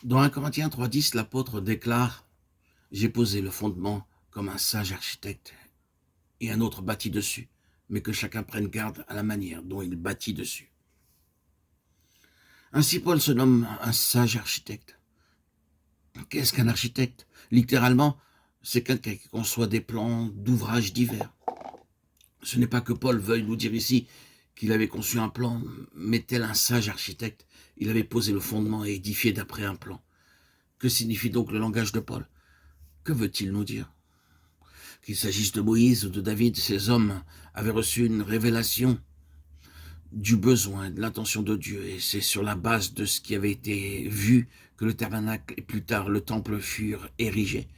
Dans 1 Corinthiens 3,10, l'apôtre déclare: j'ai posé le fondement comme un sage architecte, et un autre bâtit dessus, mais que chacun prenne garde à la manière dont il bâtit dessus. Ainsi, Paul se nomme un sage architecte. Qu'est-ce qu'un architecte? Littéralement, c'est quelqu'un qui conçoit des plans d'ouvrages divers. Ce n'est pas que Paul veuille nous dire ici qu'il avait conçu un plan, mais tel un sage architecte, il avait posé le fondement et édifié d'après un plan. Que signifie donc le langage de Paul? Que veut-il nous dire? Qu'il s'agisse de Moïse ou de David, ces hommes avaient reçu une révélation du besoin, de l'intention de Dieu, et c'est sur la base de ce qui avait été vu que le tabernacle et plus tard le temple furent érigés.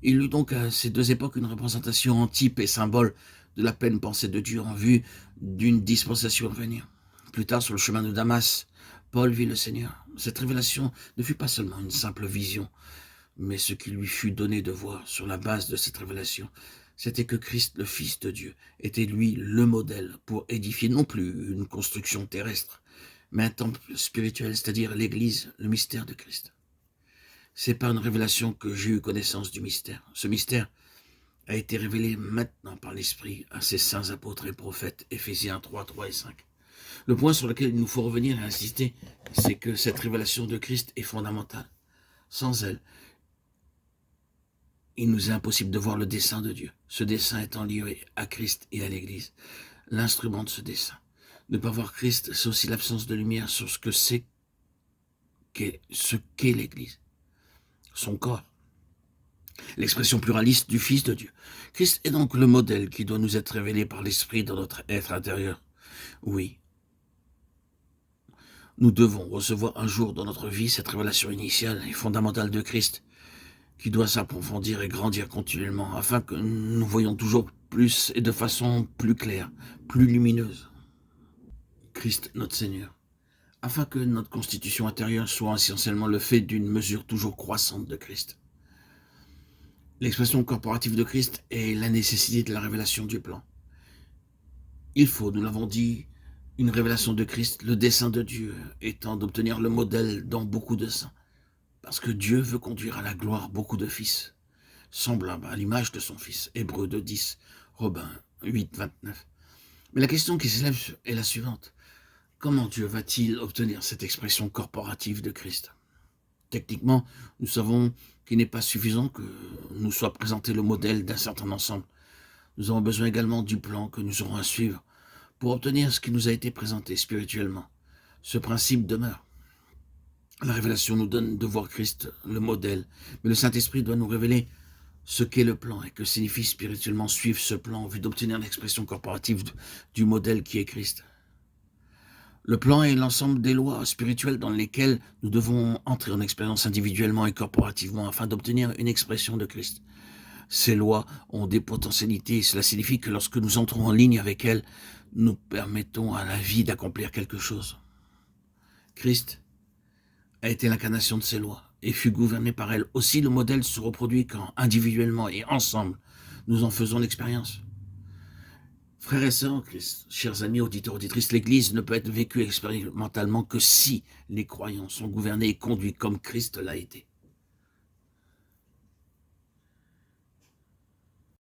Il eut donc à ces deux époques une représentation en type et symbole de la pleine pensée de Dieu en vue d'une dispensation à venir. Plus tard, sur le chemin de Damas, Paul vit le Seigneur. Cette révélation ne fut pas seulement une simple vision, mais ce qui lui fut donné de voir sur la base de cette révélation, c'était que Christ, le Fils de Dieu, était lui le modèle pour édifier non plus une construction terrestre, mais un temple spirituel, c'est-à-dire l'Église, le mystère de Christ. C'est par une révélation que j'ai eu connaissance du mystère. Ce mystère a été révélé maintenant par l'Esprit à ses saints apôtres et prophètes, Éphésiens 3, 3 et 5. Le point sur lequel il nous faut revenir et insister, c'est que cette révélation de Christ est fondamentale. Sans elle, il nous est impossible de voir le dessein de Dieu. Ce dessein étant lié à Christ et à l'Église, l'instrument de ce dessein. Ne pas voir Christ, c'est aussi l'absence de lumière sur ce qu'est l'Église, son corps, l'expression pluraliste du Fils de Dieu. Christ est donc le modèle qui doit nous être révélé par l'Esprit dans notre être intérieur. Oui, nous devons recevoir un jour dans notre vie cette révélation initiale et fondamentale de Christ, qui doit s'approfondir et grandir continuellement, afin que nous voyions toujours plus et de façon plus claire, plus lumineuse. Christ notre Seigneur, afin que notre constitution intérieure soit essentiellement le fait d'une mesure toujours croissante de Christ. L'expression corporative de Christ est la nécessité de la révélation du plan. Il faut, nous l'avons dit, une révélation de Christ, le dessein de Dieu étant d'obtenir le modèle dans beaucoup de saints. Parce que Dieu veut conduire à la gloire beaucoup de fils, semblables à l'image de son Fils. Hébreux 2,10, Romains 8, 29. Mais la question qui s'élève est la suivante. Comment Dieu va-t-il obtenir cette expression corporative de Christ? Techniquement, nous savons qu'il n'est pas suffisant que nous soit présenté le modèle d'un certain ensemble. Nous avons besoin également du plan que nous aurons à suivre pour obtenir ce qui nous a été présenté spirituellement. Ce principe demeure. La révélation nous donne de voir Christ, le modèle, mais le Saint-Esprit doit nous révéler ce qu'est le plan et que signifie spirituellement suivre ce plan en vue d'obtenir l'expression corporative du modèle qui est Christ. Le plan est l'ensemble des lois spirituelles dans lesquelles nous devons entrer en expérience individuellement et corporativement afin d'obtenir une expression de Christ. Ces lois ont des potentialités et cela signifie que lorsque nous entrons en ligne avec elles, nous permettons à la vie d'accomplir quelque chose. Christ a été l'incarnation de ces lois et fut gouverné par elles. Aussi, le modèle se reproduit quand, individuellement et ensemble, nous en faisons l'expérience. Frères et sœurs en Christ, chers amis, auditeurs, auditrices, l'Église ne peut être vécue expérimentalement que si les croyants sont gouvernés et conduits comme Christ l'a été.